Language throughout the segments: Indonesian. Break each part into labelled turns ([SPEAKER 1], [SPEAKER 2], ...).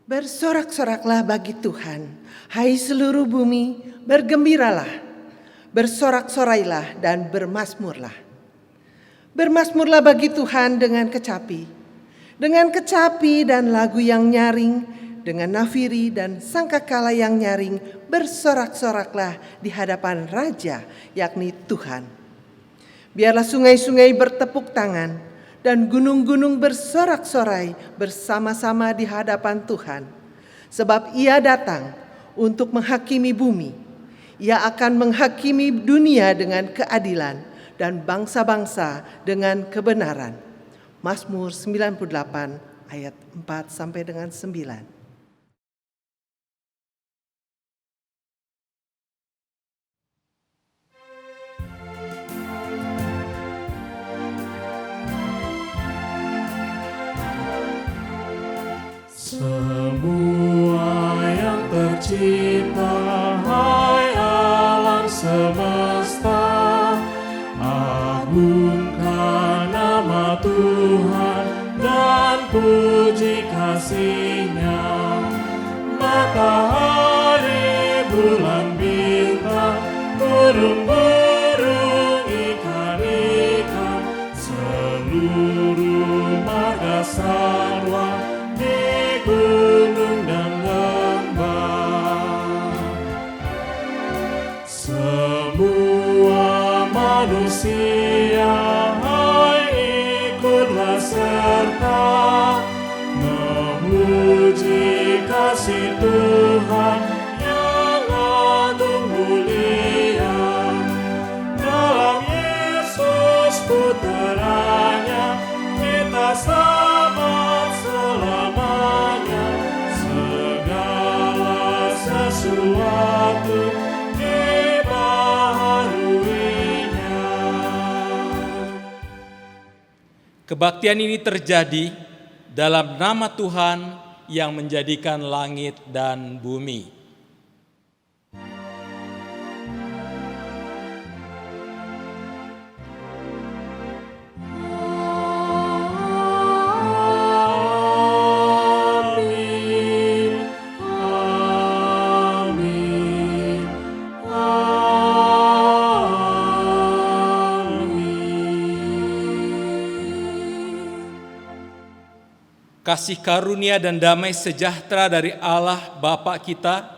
[SPEAKER 1] Bersorak-soraklah bagi Tuhan, hai seluruh bumi, bergembiralah, bersorak-sorailah dan bermasmurlah. Bermasmurlah bagi Tuhan dengan kecapi dan lagu yang nyaring, dengan nafiri dan sangkakala yang nyaring, bersorak-soraklah di hadapan Raja, yakni Tuhan. Biarlah sungai-sungai bertepuk tangan, dan gunung-gunung bersorak-sorai bersama-sama di hadapan Tuhan. Sebab Ia datang untuk menghakimi bumi. Ia akan menghakimi dunia dengan keadilan dan bangsa-bangsa dengan kebenaran. Mazmur 98 ayat 4 sampai dengan 9.
[SPEAKER 2] Semua yang tercipta, hai alam semesta, agungkan nama Tuhan dan puji kasih-Nya. Matahari, bulan, bintang, burung-burung, ikan-ikan, seluruh marga satwa di gunung dan lembah. Semua manusia, hai ikutlah serta memuji kasih Tuhan yang agung mulia. Dalam Yesus Putranya kita selamat selamanya. Segala sesuatu dibaharuinya.
[SPEAKER 3] Kebaktian ini terjadi dalam nama Tuhan yang menjadikan langit dan bumi. Kasih karunia dan damai sejahtera dari Allah Bapa kita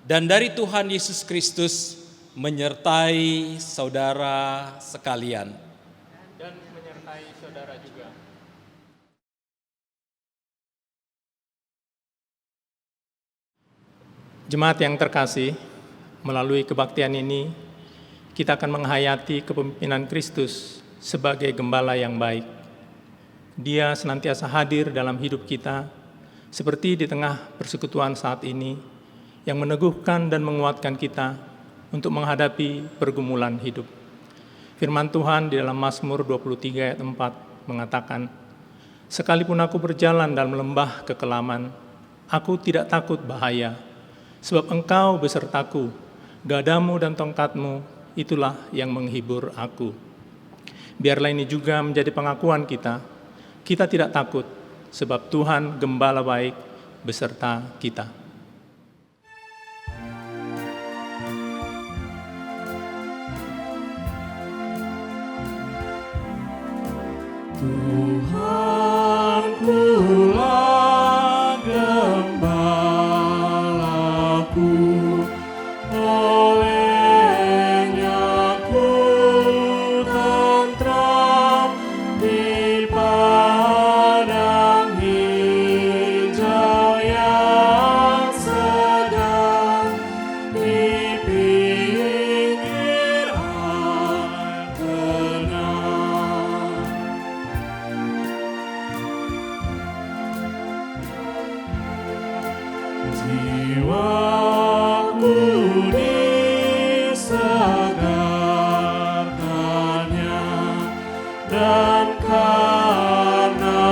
[SPEAKER 3] dan dari Tuhan Yesus Kristus menyertai saudara sekalian. Dan menyertai saudara juga.
[SPEAKER 4] Jemaat yang terkasih, melalui kebaktian ini, kita akan menghayati kepemimpinan Kristus sebagai gembala yang baik. Dia senantiasa hadir dalam hidup kita, seperti di tengah persekutuan saat ini, yang meneguhkan dan menguatkan kita untuk menghadapi pergumulan hidup. Firman Tuhan di dalam Mazmur 23 ayat 4 mengatakan, "Sekalipun aku berjalan dalam lembah kekelaman, aku tidak takut bahaya, sebab Engkau besertaku, gadamu dan tongkatmu, itulah yang menghibur aku." Biarlah ini juga menjadi pengakuan kita. Kita tidak takut, sebab Tuhan gembala baik beserta kita.
[SPEAKER 2] Tuhankulah gembalaku, olehnya ku tentram di padang hijau yang segar, di pinggir air tenang. Jiwaku disegarkannya, dan karena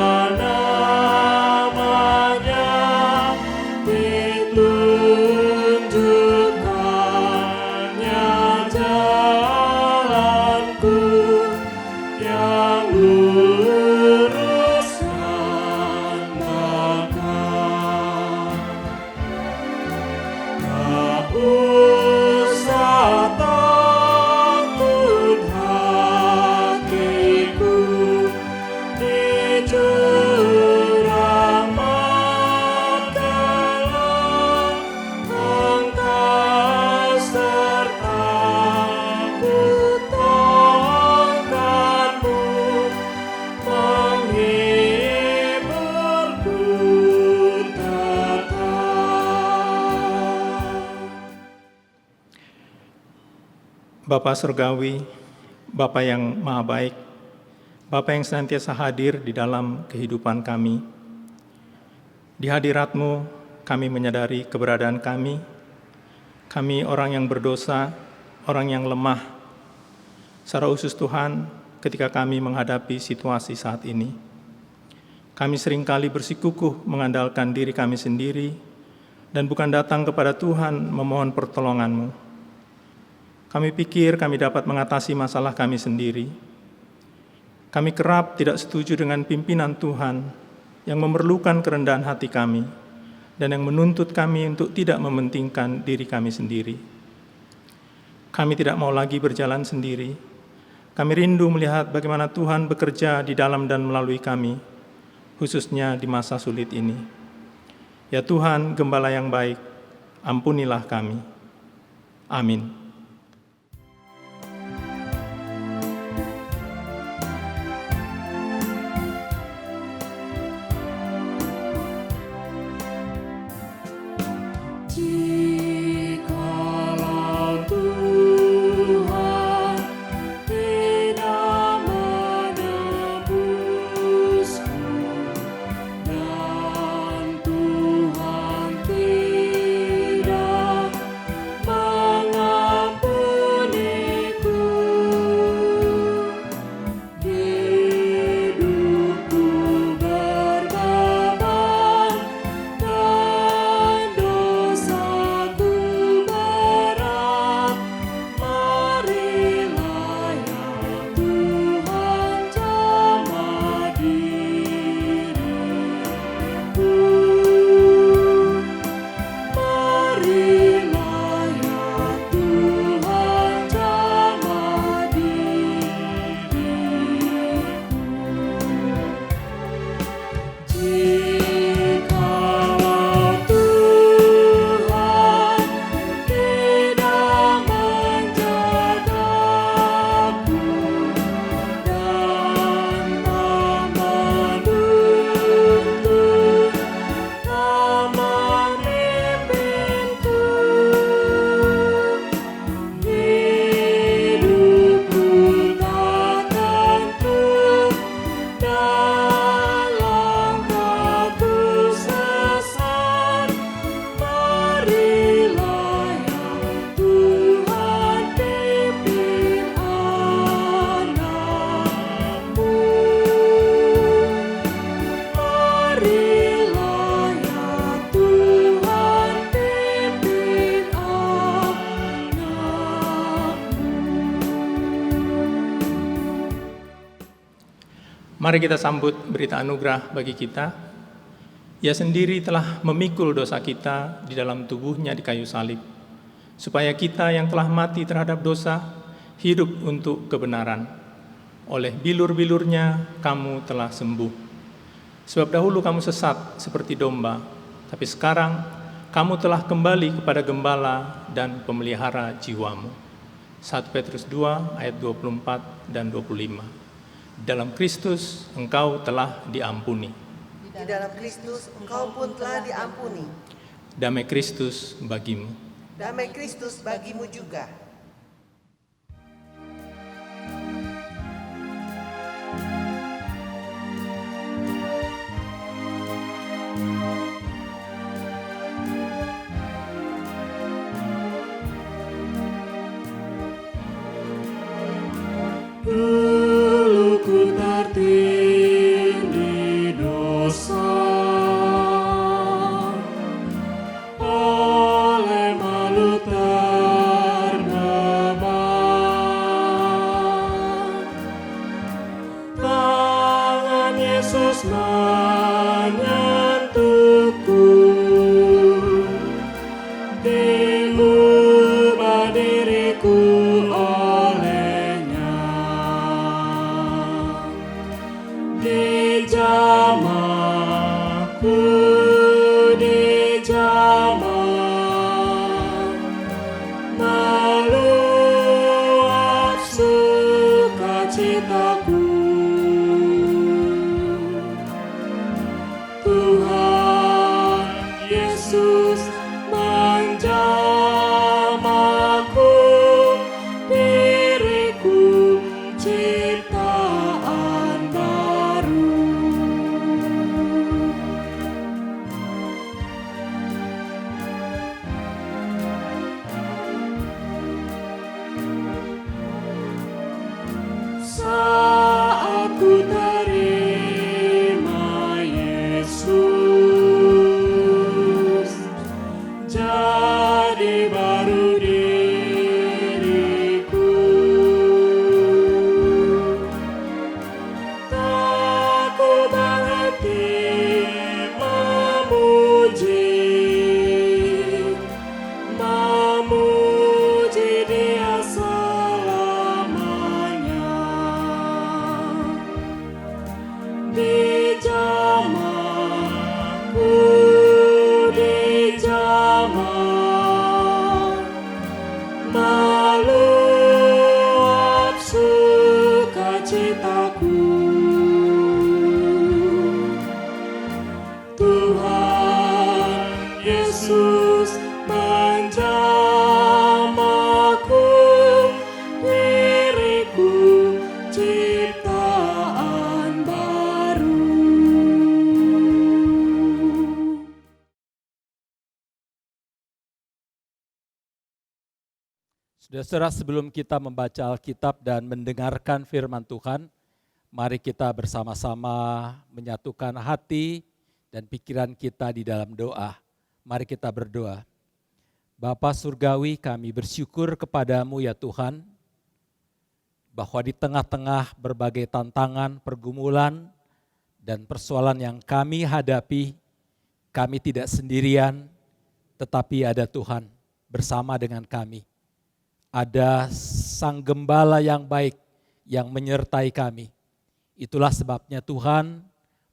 [SPEAKER 2] namanya ditunjukkannya jalanku yang lurus dan bakal.
[SPEAKER 4] Bapa Surgawi, Bapa yang Maha Baik, Bapa yang senantiasa hadir di dalam kehidupan kami. Di hadirat-Mu, kami menyadari keberadaan kami. Kami orang yang berdosa, orang yang lemah. Secara khusus Tuhan, ketika kami menghadapi situasi saat ini, kami seringkali bersikukuh mengandalkan diri kami sendiri dan bukan datang kepada Tuhan memohon pertolongan-Mu. Kami pikir kami dapat mengatasi masalah kami sendiri. Kami kerap tidak setuju dengan pimpinan Tuhan yang memerlukan kerendahan hati kami dan yang menuntut kami untuk tidak mementingkan diri kami sendiri. Kami tidak mau lagi berjalan sendiri. Kami rindu melihat bagaimana Tuhan bekerja di dalam dan melalui kami, khususnya di masa sulit ini. Ya Tuhan, Gembala yang baik, ampunilah kami. Amin.
[SPEAKER 2] Jikalau Tuhan tidak menebusku dan Tuhan tidak mengampuniku, hidupku berbeban dan dosaku berat. Marilah ya Tuhan jamah diriku. Marilah ya Tuhan jamah diriku. Jikalau Tuhan tidak menjagaku dan tak menuntun, tak memimpinku, hidupku tak tentu dan langkahku sesat. Marilah ya Tuhan pimpin anakmu. Marilah ya Tuhan pimpin anakmu.
[SPEAKER 4] Mari kita sambut berita anugerah bagi kita. Ia sendiri telah memikul dosa kita di dalam tubuhnya di kayu salib, supaya kita yang telah mati terhadap dosa, hidup untuk kebenaran. Oleh bilur-bilurnya kamu telah sembuh. Sebab dahulu kamu sesat seperti domba, tapi sekarang kamu telah kembali kepada Gembala dan pemelihara jiwamu. 1 Petrus 2 ayat 24 dan 25. Dalam Kristus engkau telah diampuni.
[SPEAKER 1] Di dalam Kristus engkau pun telah diampuni.
[SPEAKER 4] Damai Kristus bagimu.
[SPEAKER 1] Damai Kristus bagimu juga.
[SPEAKER 2] Dulu ku tertindih dosa, oleh malu terbeban. Tangan Yesus menyentuhku, diubah diriku olehnya. Dijamahku, dijamah, meluap sukacitaku. Tuhan Yesus menjamahku di di jamaku, di jamak, meluap sukacitaku. Tuhan Yesus menjamaku, diriku ciptaan baru.
[SPEAKER 3] Saudara-saudara, sebelum kita membaca Alkitab dan mendengarkan firman Tuhan, mari kita bersama-sama menyatukan hati dan pikiran kita di dalam doa. Mari kita berdoa. Bapa Surgawi, kami bersyukur kepadamu ya Tuhan, bahwa di tengah-tengah berbagai tantangan, pergumulan, dan persoalan yang kami hadapi, kami tidak sendirian, tetapi ada Tuhan bersama dengan kami. Ada Sang Gembala yang baik yang menyertai kami. Itulah sebabnya Tuhan,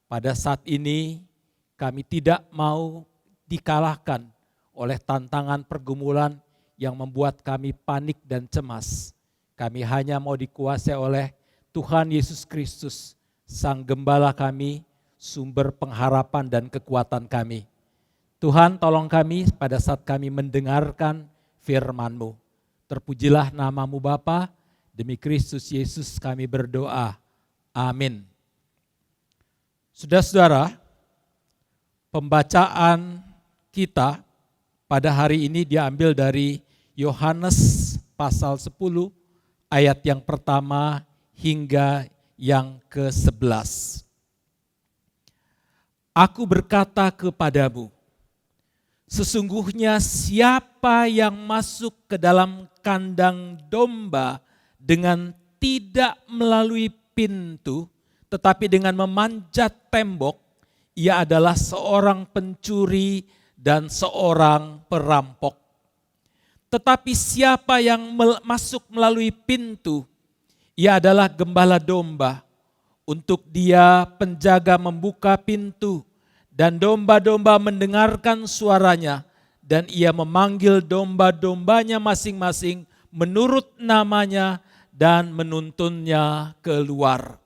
[SPEAKER 3] pada saat ini kami tidak mau dikalahkan oleh tantangan pergumulan yang membuat kami panik dan cemas. Kami hanya mau dikuasai oleh Tuhan Yesus Kristus, Sang Gembala kami, sumber pengharapan dan kekuatan kami. Tuhan, tolong kami pada saat kami mendengarkan firman-Mu. Terpujilah nama-Mu Bapa, demi Kristus Yesus kami berdoa. Amin. Saudara-saudara, pembacaan kita pada hari ini diambil dari Yohanes pasal 10 ayat yang pertama hingga yang ke-11. Aku berkata kepadamu, sesungguhnya siapa yang masuk ke dalam kandang domba dengan tidak melalui pintu, tetapi dengan memanjat tembok, ia adalah seorang pencuri dan seorang perampok. Tetapi siapa yang masuk melalui pintu, ia adalah gembala domba. Untuk dia penjaga membuka pintu, dan domba-domba mendengarkan suaranya, dan ia memanggil domba-dombanya masing-masing menurut namanya dan menuntunnya keluar.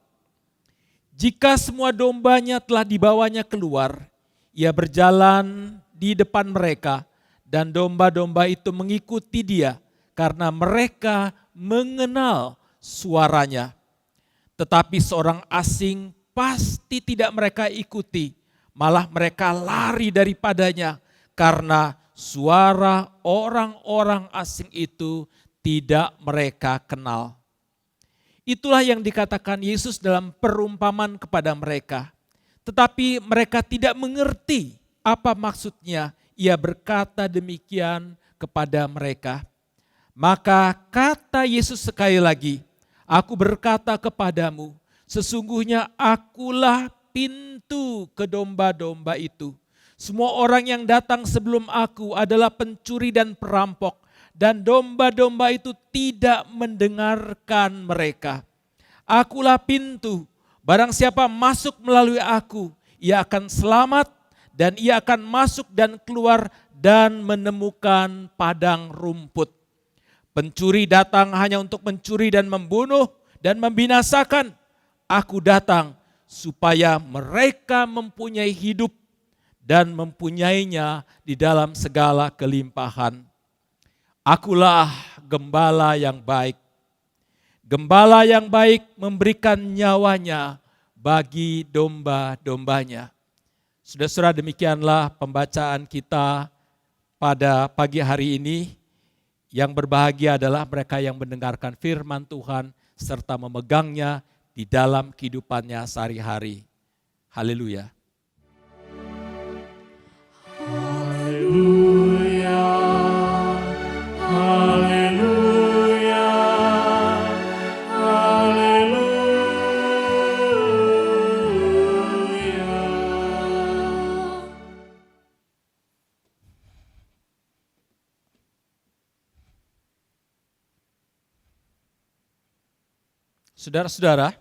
[SPEAKER 3] Jika semua dombanya telah dibawanya keluar, ia berjalan di depan mereka dan domba-domba itu mengikuti dia karena mereka mengenal suaranya. Tetapi seorang asing pasti tidak mereka ikuti, malah mereka lari daripadanya karena suara orang-orang asing itu tidak mereka kenal. Itulah yang dikatakan Yesus dalam perumpamaan kepada mereka. Tetapi mereka tidak mengerti apa maksudnya. Ia berkata demikian kepada mereka. Maka kata Yesus sekali lagi, aku berkata kepadamu, sesungguhnya akulah pintu ke domba-domba itu. Semua orang yang datang sebelum aku adalah pencuri dan perampok. Dan domba-domba itu tidak mendengarkan mereka. Akulah pintu, barang siapa masuk melalui aku, ia akan selamat dan ia akan masuk dan keluar dan menemukan padang rumput. Pencuri datang hanya untuk mencuri dan membunuh dan membinasakan. Aku datang supaya mereka mempunyai hidup dan mempunyainya di dalam segala kelimpahan. Akulah gembala yang baik. Gembala yang baik memberikan nyawanya bagi domba-dombanya. Saudara-saudara, demikianlah pembacaan kita pada pagi hari ini. Yang berbahagia adalah mereka yang mendengarkan firman Tuhan serta memegangnya di dalam kehidupannya sehari-hari. Haleluya.
[SPEAKER 2] Haleluya, haleluya, haleluya.
[SPEAKER 3] Saudara-saudara,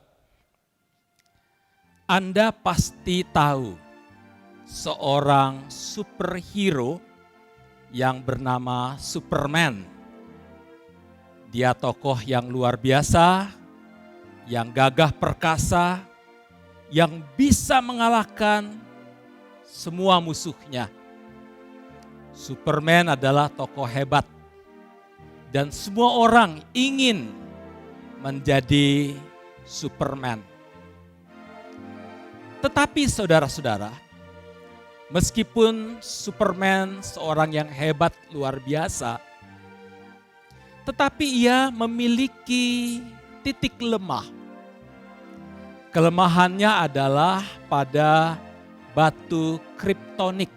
[SPEAKER 3] Anda pasti tahu seorang superhero yang bernama Superman. Dia tokoh yang luar biasa, yang gagah perkasa, yang bisa mengalahkan semua musuhnya. Superman adalah tokoh hebat dan semua orang ingin menjadi Superman. Tetapi saudara-saudara, meskipun Superman seorang yang hebat luar biasa, tetapi ia memiliki titik lemah. Kelemahannya adalah pada batu kriptonik.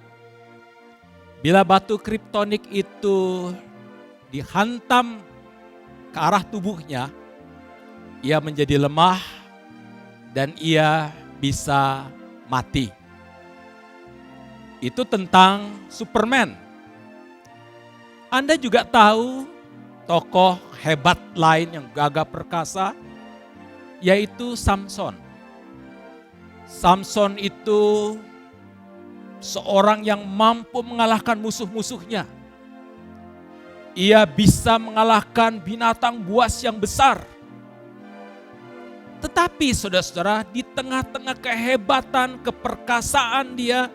[SPEAKER 3] Bila batu kriptonik itu dihantam ke arah tubuhnya, ia menjadi lemah dan ia bisa mati. Itu tentang Superman. Anda juga tahu tokoh hebat lain yang gagah perkasa, yaitu Samson. Samson itu seorang yang mampu mengalahkan musuh-musuhnya. Ia bisa mengalahkan binatang buas yang besar. Tetapi saudara-saudara, di tengah-tengah kehebatan, keperkasaan dia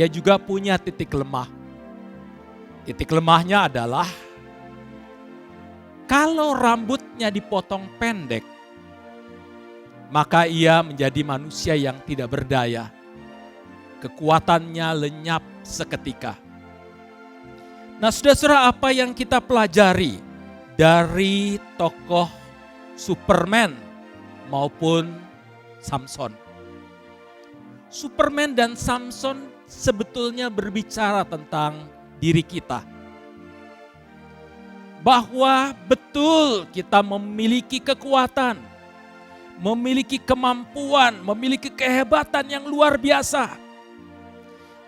[SPEAKER 3] juga punya titik lemah. Titik lemahnya adalah kalau rambutnya dipotong pendek, maka ia menjadi manusia yang tidak berdaya. Kekuatannya lenyap seketika. Nah, saudara-saudara, apa yang kita pelajari dari tokoh Superman maupun Samson? Superman dan Samson sebetulnya berbicara tentang diri kita. Bahwa betul kita memiliki kekuatan, memiliki kemampuan, memiliki kehebatan yang luar biasa.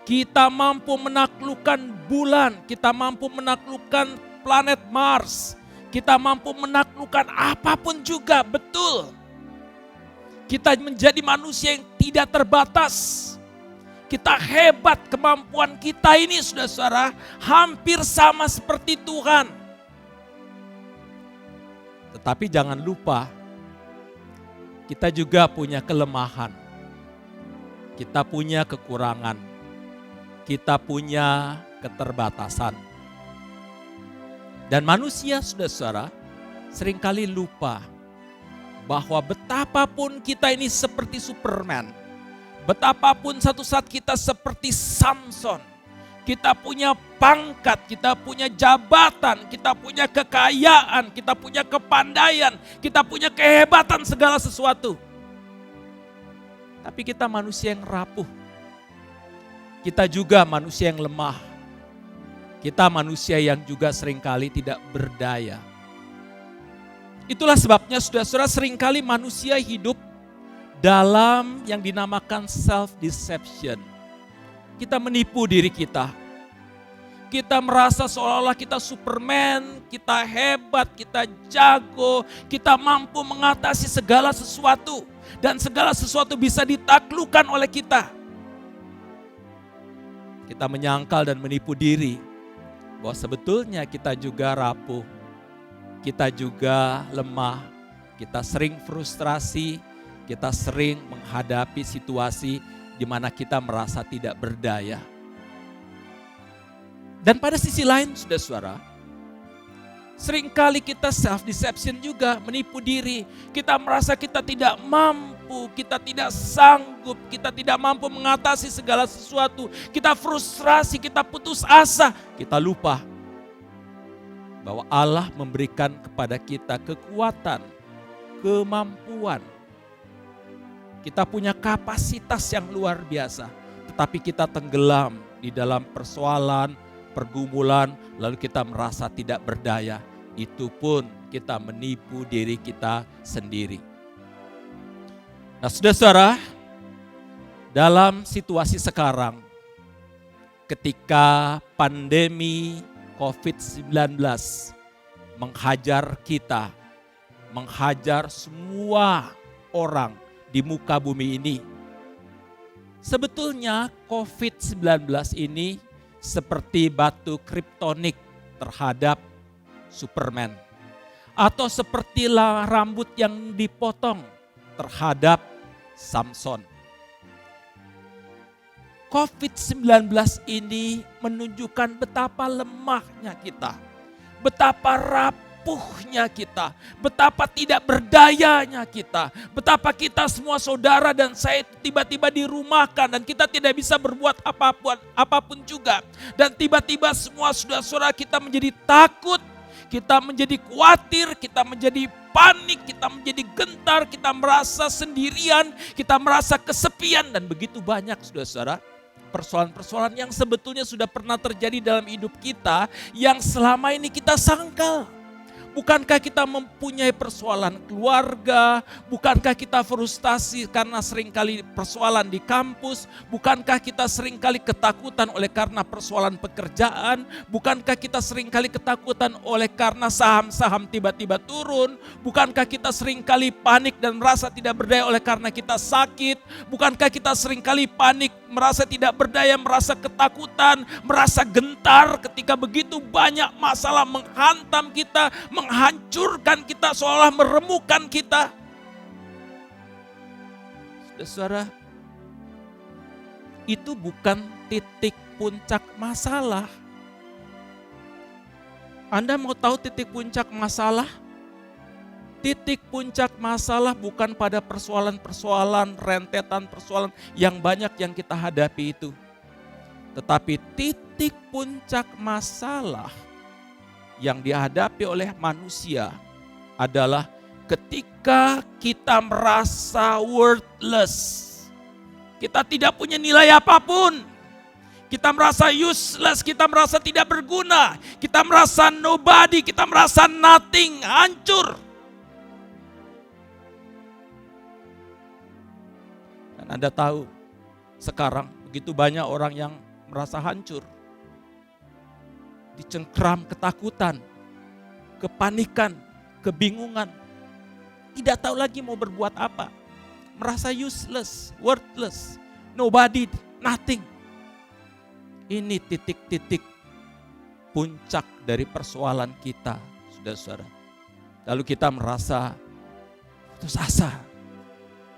[SPEAKER 3] Kita mampu menaklukkan bulan, kita mampu menaklukkan planet Mars, kita mampu menaklukkan apapun juga, betul. Kita menjadi manusia yang tidak terbatas. Kita hebat, kemampuan kita ini saudara-saudara hampir sama seperti Tuhan. Tetapi jangan lupa, kita juga punya kelemahan. Kita punya kekurangan. Kita punya keterbatasan. Dan manusia, saudara-saudara, seringkali lupa bahwa betapapun kita ini seperti Superman, betapapun satu saat kita seperti Samson, kita punya pangkat, kita punya jabatan, kita punya kekayaan, kita punya kepandaian, kita punya kehebatan segala sesuatu. Tapi kita manusia yang rapuh. Kita juga manusia yang lemah. Kita manusia yang juga seringkali tidak berdaya. Itulah sebabnya saudara-saudara seringkali manusia hidup dalam yang dinamakan self-deception. Kita menipu diri kita. Kita merasa seolah-olah kita Superman, kita hebat, kita jago, kita mampu mengatasi segala sesuatu. Dan segala sesuatu bisa ditaklukkan oleh kita. Kita menyangkal dan menipu diri bahwa sebetulnya kita juga rapuh, kita juga lemah, kita sering frustrasi, kita sering menghadapi situasi di mana kita merasa tidak berdaya. Dan pada sisi lain, saudara-saudara, seringkali kita self-deception juga, menipu diri. Kita merasa kita tidak mampu, kita tidak sanggup, kita tidak mampu mengatasi segala sesuatu. Kita frustrasi, kita putus asa, kita lupa bahwa Allah memberikan kepada kita kekuatan, kemampuan. Kita punya kapasitas yang luar biasa, tetapi kita tenggelam di dalam persoalan, pergumulan, lalu kita merasa tidak berdaya. Itu pun kita menipu diri kita sendiri. Nah, saudara-saudara, dalam situasi sekarang, ketika pandemi COVID-19 menghajar kita, menghajar semua orang di muka bumi ini. Sebetulnya COVID-19 ini seperti batu kriptonik terhadap Superman. Atau sepertilah rambut yang dipotong terhadap Samson. COVID-19 ini menunjukkan betapa lemahnya kita, betapa rapuhnya kita, betapa tidak berdayanya kita, betapa kita semua saudara dan saya tiba-tiba dirumahkan dan kita tidak bisa berbuat apapun juga. Dan tiba-tiba semua saudara-saudara kita menjadi takut, kita menjadi khawatir, kita menjadi panik, kita menjadi gentar, kita merasa sendirian, kita merasa kesepian dan begitu banyak saudara-saudara. Persoalan-persoalan yang sebetulnya sudah pernah terjadi dalam hidup kita yang selama ini kita sangkal. Bukankah kita mempunyai persoalan keluarga? Bukankah kita frustasi karena seringkali persoalan di kampus? Bukankah kita seringkali ketakutan oleh karena persoalan pekerjaan? Bukankah kita seringkali ketakutan oleh karena saham-saham tiba-tiba turun? Bukankah kita seringkali panik dan merasa tidak berdaya oleh karena kita sakit? Bukankah kita seringkali panik, merasa tidak berdaya, merasa ketakutan, merasa gentar ketika begitu banyak masalah menghantam kita, menghancurkan kita, seolah meremukkan kita. Saudara, itu bukan titik puncak masalah. Anda mau tahu titik puncak masalah? Titik puncak masalah bukan pada persoalan-persoalan, rentetan persoalan yang banyak yang kita hadapi itu. Tetapi titik puncak masalah yang dihadapi oleh manusia adalah ketika kita merasa worthless. Kita tidak punya nilai apapun. Kita merasa useless, kita merasa tidak berguna. Kita merasa nobody, kita merasa nothing, hancur. Dan Anda tahu sekarang begitu banyak orang yang merasa hancur. Dicengkram ketakutan, kepanikan, kebingungan. Tidak tahu lagi mau berbuat apa. Merasa useless, worthless, nobody, nothing. Ini titik-titik puncak dari persoalan kita, saudara-saudara. Lalu kita merasa putus asa.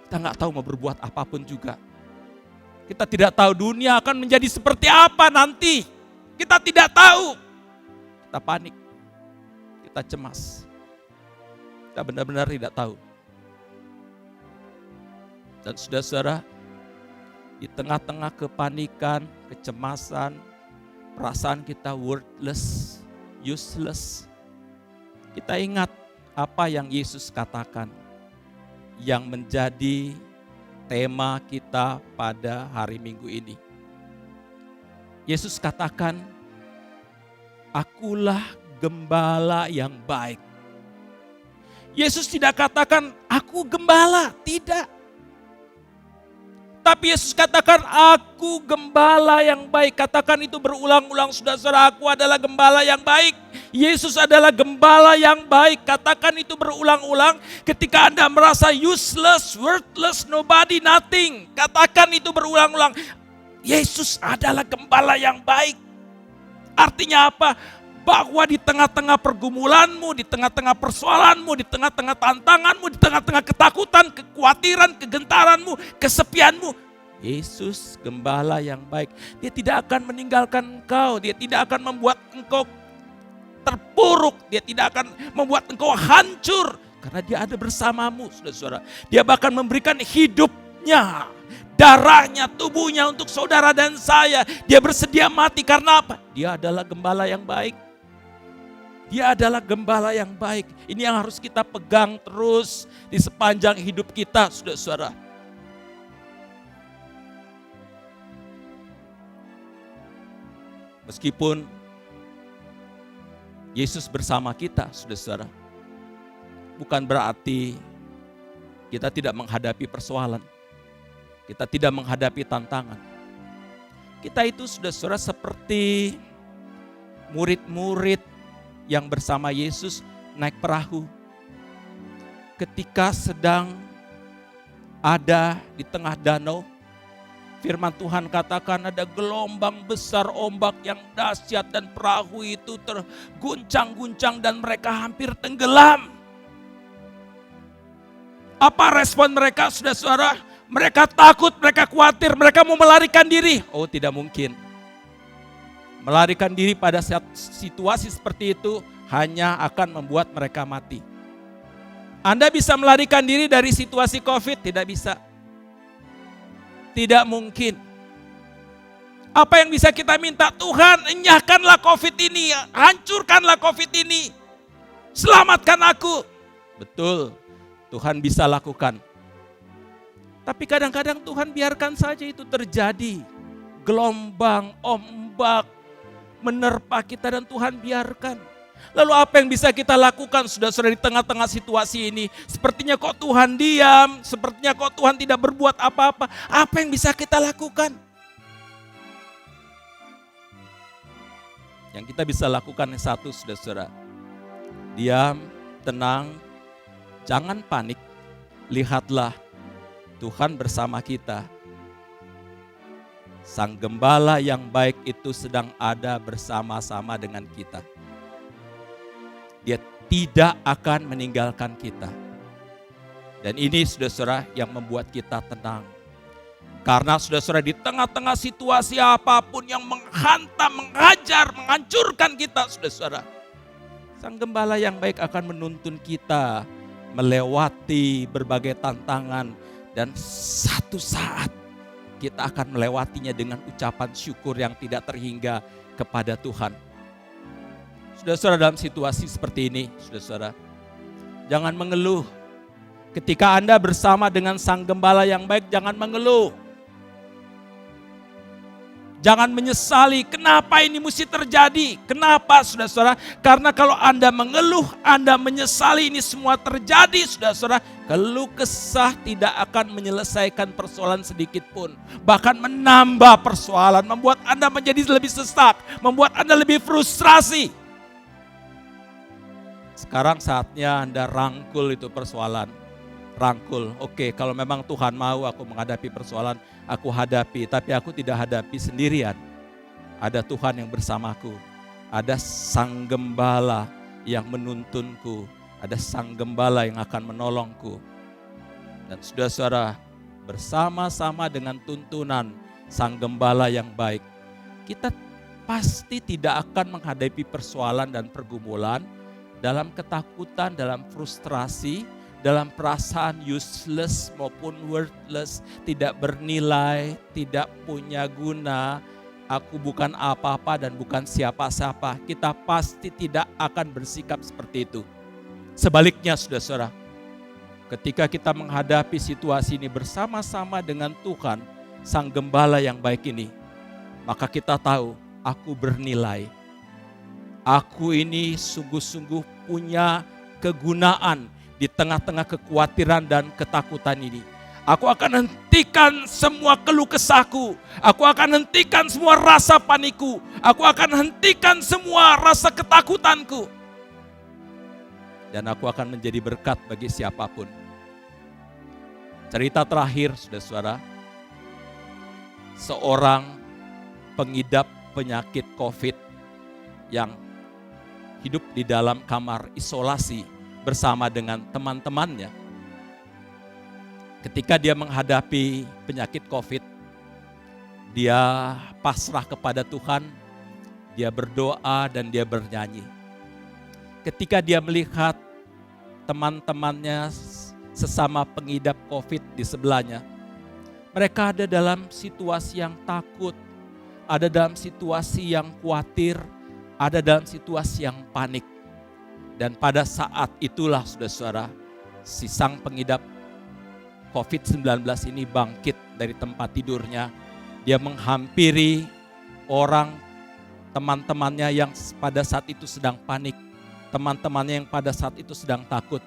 [SPEAKER 3] Kita nggak tahu mau berbuat apapun juga. Kita tidak tahu dunia akan menjadi seperti apa nanti. Kita tidak tahu. Kita panik. Kita cemas. Kita benar-benar tidak tahu. Dan saudara-saudara, di tengah-tengah kepanikan, kecemasan, perasaan kita worthless, useless. Kita ingat apa yang Yesus katakan yang menjadi tema kita pada hari Minggu ini. Yesus katakan, akulah gembala yang baik. Yesus tidak katakan, aku gembala, tidak. Tapi Yesus katakan, aku gembala yang baik. Katakan itu berulang-ulang, saudara-saudara, aku adalah gembala yang baik. Yesus adalah gembala yang baik. Katakan itu berulang-ulang ketika Anda merasa useless, worthless, nobody, nothing. Katakan itu berulang-ulang. Yesus adalah gembala yang baik. Artinya apa? Bahwa di tengah-tengah pergumulanmu, di tengah-tengah persoalanmu, di tengah-tengah tantanganmu, di tengah-tengah ketakutan, kekhawatiran, kegentaranmu, kesepianmu, Yesus gembala yang baik. Dia tidak akan meninggalkan engkau, dia tidak akan membuat engkau terpuruk, dia tidak akan membuat engkau hancur, karena dia ada bersamamu, saudara-saudara. Dia bahkan memberikan hidupnya, darahnya, tubuhnya untuk saudara dan saya. Dia bersedia mati karena apa? Dia adalah gembala yang baik. Dia adalah gembala yang baik. Ini yang harus kita pegang terus di sepanjang hidup kita, saudara-saudara. Meskipun Yesus bersama kita, saudara-saudara, bukan berarti kita tidak menghadapi persoalan. Kita tidak menghadapi tantangan. Kita itu, saudara-saudara, seperti murid-murid yang bersama Yesus naik perahu. Ketika sedang ada di tengah danau. Firman Tuhan katakan ada gelombang besar, ombak yang dahsyat, dan perahu itu terguncang-guncang dan mereka hampir tenggelam. Apa respon mereka, saudara-saudara? Mereka takut, mereka khawatir, mereka mau melarikan diri. Oh, tidak mungkin. Melarikan diri pada saat situasi seperti itu hanya akan membuat mereka mati. Anda bisa melarikan diri dari situasi COVID? Tidak bisa. Tidak mungkin. Apa yang bisa kita minta? Tuhan, enyahkanlah COVID ini, hancurkanlah COVID ini. Selamatkan aku. Betul, Tuhan bisa lakukan. Tapi kadang-kadang Tuhan biarkan saja itu terjadi. Gelombang, ombak menerpa kita dan Tuhan biarkan. Lalu apa yang bisa kita lakukan, saudara-saudara, di tengah-tengah situasi ini? Sepertinya kok Tuhan diam, sepertinya kok Tuhan tidak berbuat apa-apa. Apa yang bisa kita lakukan? Yang kita bisa lakukan yang satu, saudara-saudara. Diam, tenang, jangan panik. Lihatlah, Tuhan bersama kita. Sang Gembala yang baik itu sedang ada bersama-sama dengan kita. Dia tidak akan meninggalkan kita. Dan ini, saudara-saudara, yang membuat kita tenang. Karena, saudara-saudara, di tengah-tengah situasi apapun yang menghantam, menghajar, menghancurkan kita, saudara-saudara, Sang Gembala yang baik akan menuntun kita melewati berbagai tantangan. Dan satu saat kita akan melewatinya dengan ucapan syukur yang tidak terhingga kepada Tuhan. Saudara-saudara, dalam situasi seperti ini, saudara-saudara, jangan mengeluh. Ketika Anda bersama dengan Sang Gembala yang baik, jangan mengeluh. Jangan menyesali, kenapa ini mesti terjadi? Kenapa, saudara-saudara? Karena kalau Anda mengeluh, Anda menyesali ini semua terjadi, saudara-saudara, keluh kesah tidak akan menyelesaikan persoalan sedikit pun. Bahkan menambah persoalan, membuat Anda menjadi lebih sesak, membuat Anda lebih frustrasi. Sekarang saatnya Anda rangkul itu persoalan. Rangkul, oke, kalau memang Tuhan mau aku menghadapi persoalan, aku hadapi. Tapi aku tidak hadapi sendirian. Ada Tuhan yang bersamaku. Ada Sang Gembala yang menuntunku. Ada Sang Gembala yang akan menolongku. Dan saudara-saudara, bersama-sama dengan tuntunan Sang Gembala yang baik, kita pasti tidak akan menghadapi persoalan dan pergumulan dalam ketakutan, dalam frustrasi, dalam perasaan useless maupun worthless, tidak bernilai, tidak punya guna, aku bukan apa-apa dan bukan siapa-siapa. Kita pasti tidak akan bersikap seperti itu. Sebaliknya, saudara-saudara, ketika kita menghadapi situasi ini bersama-sama dengan Tuhan, Sang Gembala yang baik ini, maka kita tahu, aku bernilai. Aku ini sungguh-sungguh punya kegunaan di tengah-tengah kekhawatiran dan ketakutan ini. Aku akan hentikan semua keluh kesahku. Aku akan hentikan semua rasa panikku. Aku akan hentikan semua rasa ketakutanku. Dan aku akan menjadi berkat bagi siapapun. Cerita terakhir, saudara-saudara. Seorang pengidap penyakit COVID yang hidup di dalam kamar isolasi bersama dengan teman-temannya. Ketika dia menghadapi penyakit COVID, dia pasrah kepada Tuhan, dia berdoa dan dia bernyanyi. Ketika dia melihat teman-temannya sesama pengidap COVID di sebelahnya, mereka ada dalam situasi yang takut, ada dalam situasi yang khawatir, ada dalam situasi yang panik. Dan pada saat itulah, saudara-saudara, si sang pengidap COVID-19 ini bangkit dari tempat tidurnya. Dia menghampiri orang, teman-temannya yang pada saat itu sedang panik, teman-temannya yang pada saat itu sedang takut.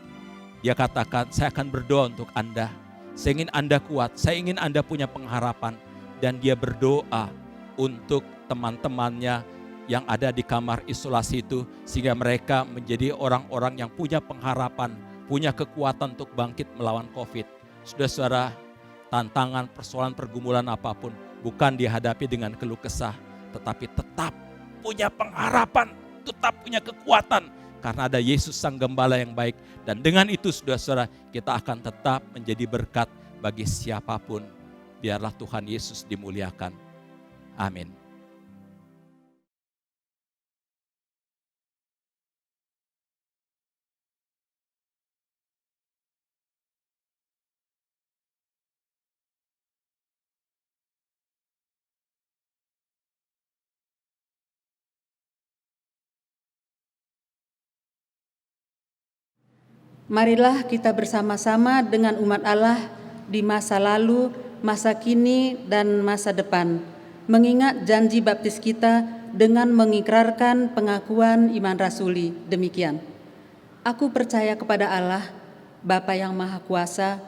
[SPEAKER 3] Dia katakan, saya akan berdoa untuk Anda. Saya ingin Anda kuat, saya ingin Anda punya pengharapan. Dan dia berdoa untuk teman-temannya yang ada di kamar isolasi itu, sehingga mereka menjadi orang-orang yang punya pengharapan, punya kekuatan untuk bangkit melawan COVID. Saudara-saudara, tantangan, persoalan, pergumulan apapun, bukan dihadapi dengan keluh kesah, tetapi tetap punya pengharapan, tetap punya kekuatan, karena ada Yesus Sang Gembala yang baik. Dan dengan itu saudara-saudara, kita akan tetap menjadi berkat bagi siapapun. Biarlah Tuhan Yesus dimuliakan. Amin.
[SPEAKER 5] Marilah kita bersama-sama dengan umat Allah di masa lalu, masa kini, dan masa depan, mengingat janji baptis kita dengan mengikrarkan pengakuan iman rasuli. Demikian, aku percaya kepada Allah, Bapa yang Maha Kuasa,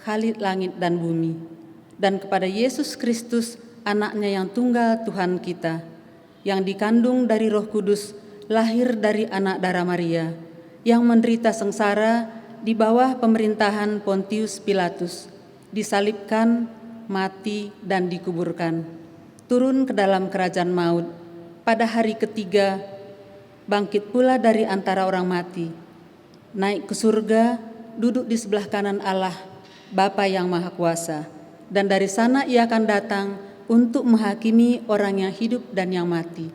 [SPEAKER 5] Khalik langit dan bumi, dan kepada Yesus Kristus, anaknya yang tunggal Tuhan kita, yang dikandung dari Roh Kudus, lahir dari anak darah Maria, yang menderita sengsara di bawah pemerintahan Pontius Pilatus, disalibkan, mati, dan dikuburkan, turun ke dalam kerajaan maut, pada hari ketiga bangkit pula dari antara orang mati, naik ke surga, duduk di sebelah kanan Allah, Bapa yang Maha Kuasa, dan dari sana ia akan datang untuk menghakimi orang yang hidup dan yang mati.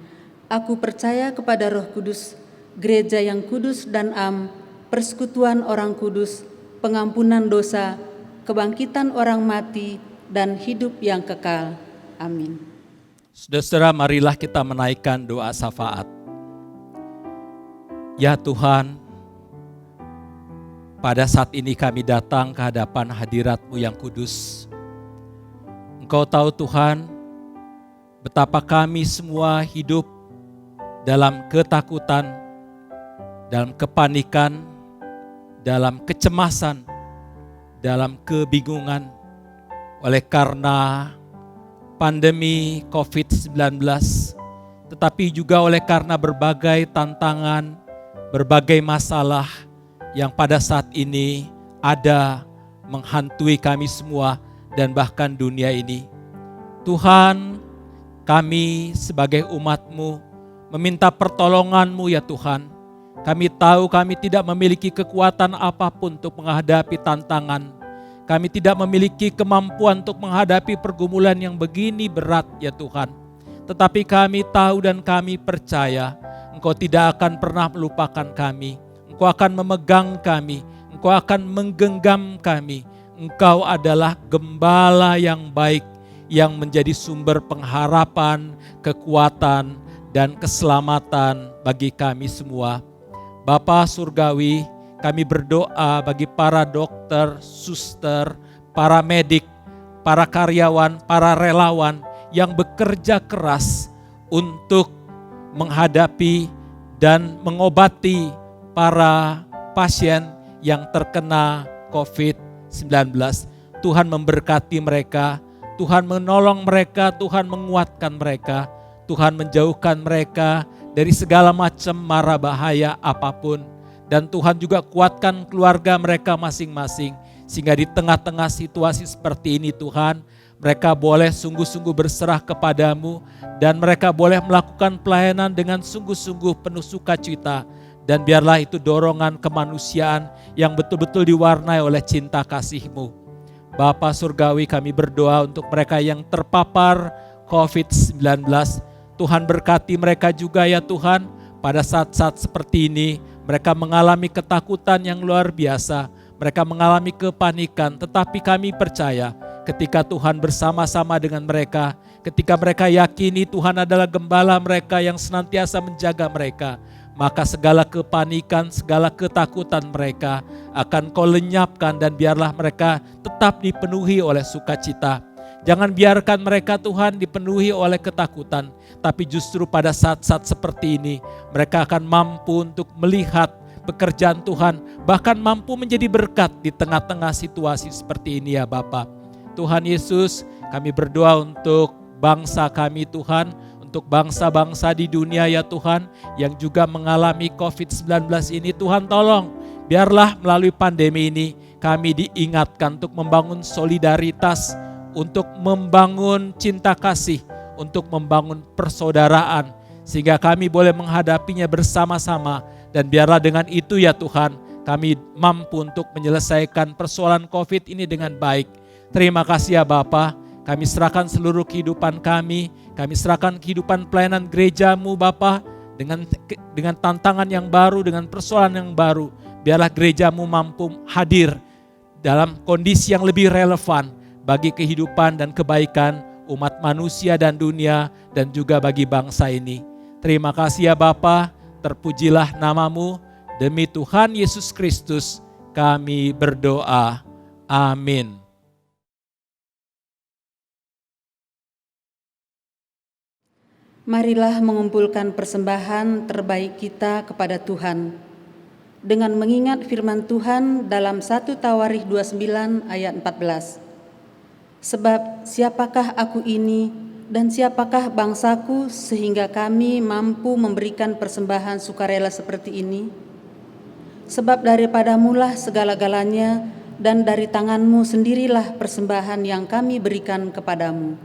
[SPEAKER 5] Aku percaya kepada Roh Kudus, gereja yang kudus dan am, persekutuan orang kudus, pengampunan dosa, kebangkitan orang mati, dan hidup yang kekal. Amin.
[SPEAKER 3] Saudara-saudara, marilah kita menaikkan doa syafaat. Ya Tuhan, pada saat ini kami datang ke hadapan hadirat-Mu yang kudus. Engkau tahu Tuhan, betapa kami semua hidup dalam ketakutan, dalam kepanikan, dalam kecemasan, dalam kebingungan oleh karena pandemi COVID-19, tetapi juga oleh karena berbagai tantangan, berbagai masalah yang pada saat ini ada menghantui kami semua dan bahkan dunia ini. Tuhan, kami sebagai umat-Mu meminta pertolongan-Mu ya Tuhan. Kami tahu kami tidak memiliki kekuatan apapun untuk menghadapi tantangan. Kami tidak memiliki kemampuan untuk menghadapi pergumulan yang begini berat ya Tuhan. Tetapi kami tahu dan kami percaya Engkau tidak akan pernah melupakan kami. Engkau akan memegang kami. Engkau akan menggenggam kami. Engkau adalah Gembala yang baik yang menjadi sumber pengharapan, kekuatan, dan keselamatan bagi kami semua. Bapa Surgawi, kami berdoa bagi para dokter, suster, para medik, para karyawan, para relawan yang bekerja keras untuk menghadapi dan mengobati para pasien yang terkena COVID-19. Tuhan memberkati mereka, Tuhan menolong mereka, Tuhan menguatkan mereka, Tuhan menjauhkan mereka dari segala macam mara bahaya apapun. Dan Tuhan juga kuatkan keluarga mereka masing-masing. Sehingga di tengah-tengah situasi seperti ini Tuhan, mereka boleh sungguh-sungguh berserah kepadamu. Dan mereka boleh melakukan pelayanan dengan sungguh-sungguh penuh sukacita. Dan biarlah itu dorongan kemanusiaan yang betul-betul diwarnai oleh cinta kasih-Mu. Bapa Surgawi, kami berdoa untuk mereka yang terpapar COVID-19. Tuhan berkati mereka juga ya Tuhan, pada saat-saat seperti ini mereka mengalami ketakutan yang luar biasa, mereka mengalami kepanikan, tetapi kami percaya ketika Tuhan bersama-sama dengan mereka, ketika mereka yakini Tuhan adalah Gembala mereka yang senantiasa menjaga mereka, maka segala kepanikan, segala ketakutan mereka akan Kau lenyapkan dan biarlah mereka tetap dipenuhi oleh sukacita. Jangan biarkan mereka Tuhan dipenuhi oleh ketakutan, tapi justru pada saat-saat seperti ini mereka akan mampu untuk melihat pekerjaan Tuhan, bahkan mampu menjadi berkat di tengah-tengah situasi seperti ini ya Bapa. Tuhan Yesus, kami berdoa untuk bangsa kami Tuhan, untuk bangsa-bangsa di dunia ya Tuhan yang juga mengalami COVID-19 ini. Tuhan tolong, biarlah melalui pandemi ini kami diingatkan untuk membangun solidaritas, untuk membangun cinta kasih, untuk membangun persaudaraan, sehingga kami boleh menghadapinya bersama-sama. Dan biarlah dengan itu ya Tuhan, kami mampu untuk menyelesaikan persoalan COVID ini dengan baik. Terima kasih ya Bapa, kami serahkan seluruh kehidupan kami serahkan kehidupan pelayanan gereja-Mu Bapa, dengan tantangan yang baru, dengan persoalan yang baru. Biarlah gereja-Mu mampu hadir dalam kondisi yang lebih relevan bagi kehidupan dan kebaikan umat manusia dan dunia, dan juga bagi bangsa ini. Terima kasih ya Bapa, terpujilah nama-Mu. Demi Tuhan Yesus Kristus kami berdoa. Amin.
[SPEAKER 5] Marilah mengumpulkan persembahan terbaik kita kepada Tuhan dengan mengingat firman Tuhan dalam 1 Tawarikh 29 ayat 14. Sebab siapakah aku ini dan siapakah bangsaku sehingga kami mampu memberikan persembahan sukarela seperti ini? Sebab daripadamulah segala-galanya, dan dari tanganmu sendirilah persembahan yang kami berikan kepadamu.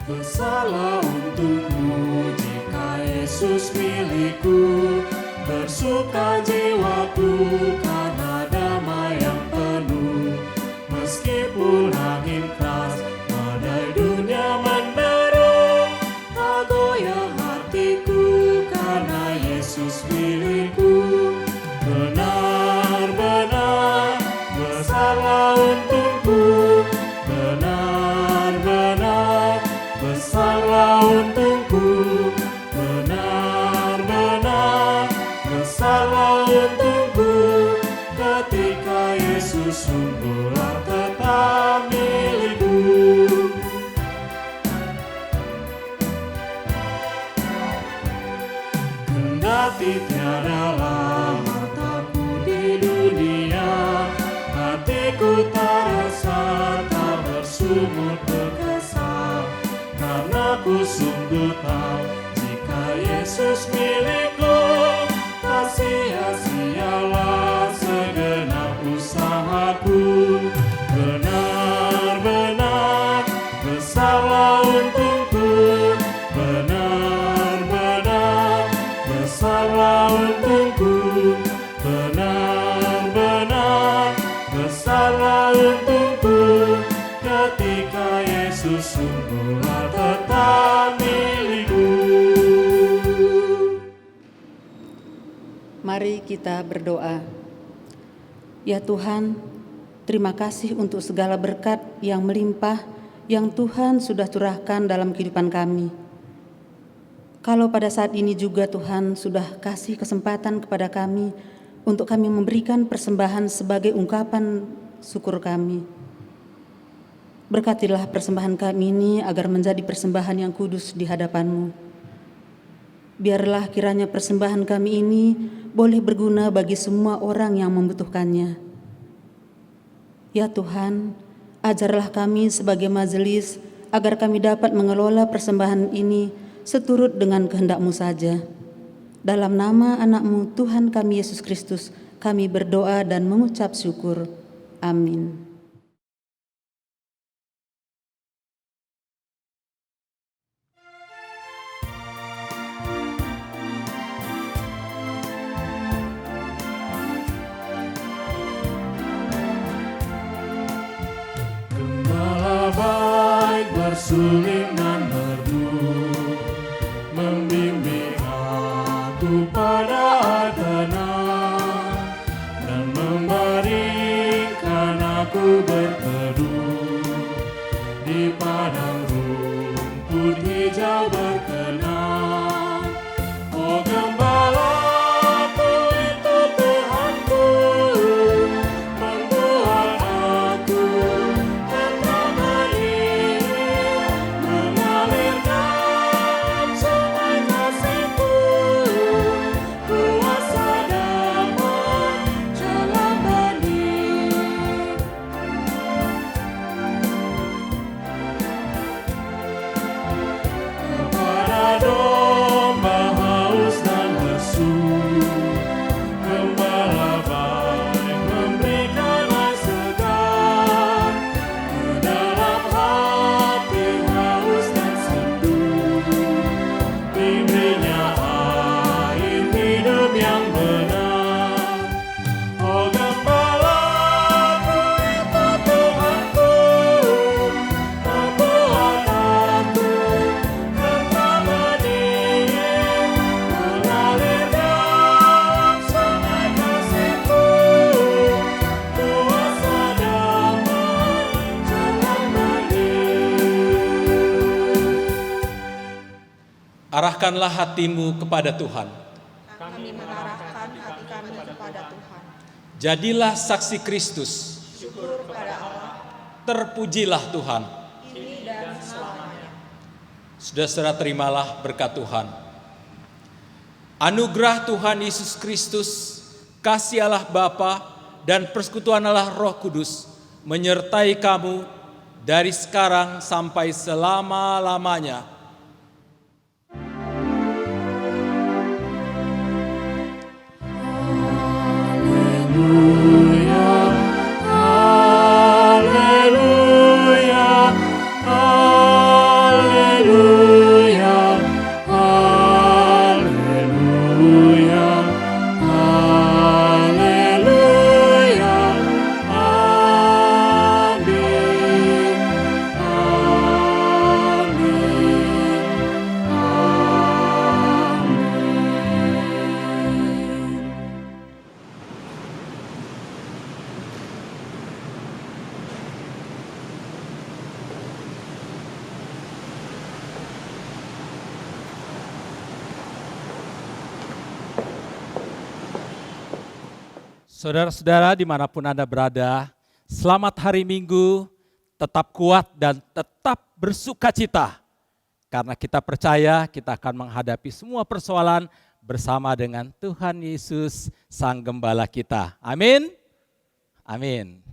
[SPEAKER 2] Bersalah untukmu jika Yesus milikku, bersuka jiwaku karena damai yang penuh. Meskipun angin keras, badai dunia menderu, tak goyah hatiku karena Yesus milikku. Benar-benar bersalah untukku, benar-benar bersalah untukku, benar-benar bersalah untukku. Ketika Yesus sungguhlah tetap milikku. Kendati tiadalah hartaku di dunia, hatiku tak resah, tak bersungut berkesan, karena ku sungguh tahu jika Yesus milikku, tak sia-sialah segenap usahaku. Benar-benar bersalah untukku, benar-benar bersalah untukku, benar-benar bersalah untukku. Ketika Yesus sungguhlah tetap milikku.
[SPEAKER 5] Mari kita berdoa. Ya Tuhan, terima kasih untuk segala berkat yang melimpah yang Tuhan sudah curahkan dalam kehidupan kami. Kalau pada saat ini juga Tuhan sudah kasih kesempatan kepada kami untuk kami memberikan persembahan sebagai ungkapan syukur kami. Berkatilah persembahan kami ini agar menjadi persembahan yang kudus di hadapan-Mu. Biarlah kiranya persembahan kami ini boleh berguna bagi semua orang yang membutuhkannya. Ya Tuhan, ajarlah kami sebagai majelis agar kami dapat mengelola persembahan ini seturut dengan kehendak-Mu saja. Dalam nama anak-Mu Tuhan kami Yesus Kristus, kami berdoa dan mengucap syukur. Amin.
[SPEAKER 2] Gembala baik bersuling dan merdu, membimbing aku pada air tenang, dan membaringkan aku berteduh di padang rumput hijau berkenan. Oh gembalaku itu Tuhanku, membuat aku tetap berdiri,
[SPEAKER 3] Arahkanlah hatimu kepada Tuhan.
[SPEAKER 6] Kami mengarahkan hati kami kepada Tuhan.
[SPEAKER 3] Jadilah saksi Kristus.
[SPEAKER 6] Syukur pada Allah,
[SPEAKER 3] Terpujilah Tuhan.
[SPEAKER 6] kini dan selamanya.
[SPEAKER 3] Saudara-saudara, terimalah berkat Tuhan. Anugerah Tuhan Yesus Kristus, kasih Allah Bapa, dan persekutuan Allah Roh Kudus menyertai kamu dari sekarang sampai selama-lamanya.
[SPEAKER 2] Haleluya, haleluya, haleluya, haleluya, amin, amin, amin.
[SPEAKER 3] Saudara-saudara dimanapun Anda berada, selamat hari Minggu, tetap kuat dan tetap bersuka cita. Karena kita percaya kita akan menghadapi semua persoalan bersama dengan Tuhan Yesus Sang Gembala kita. Amin. Amin.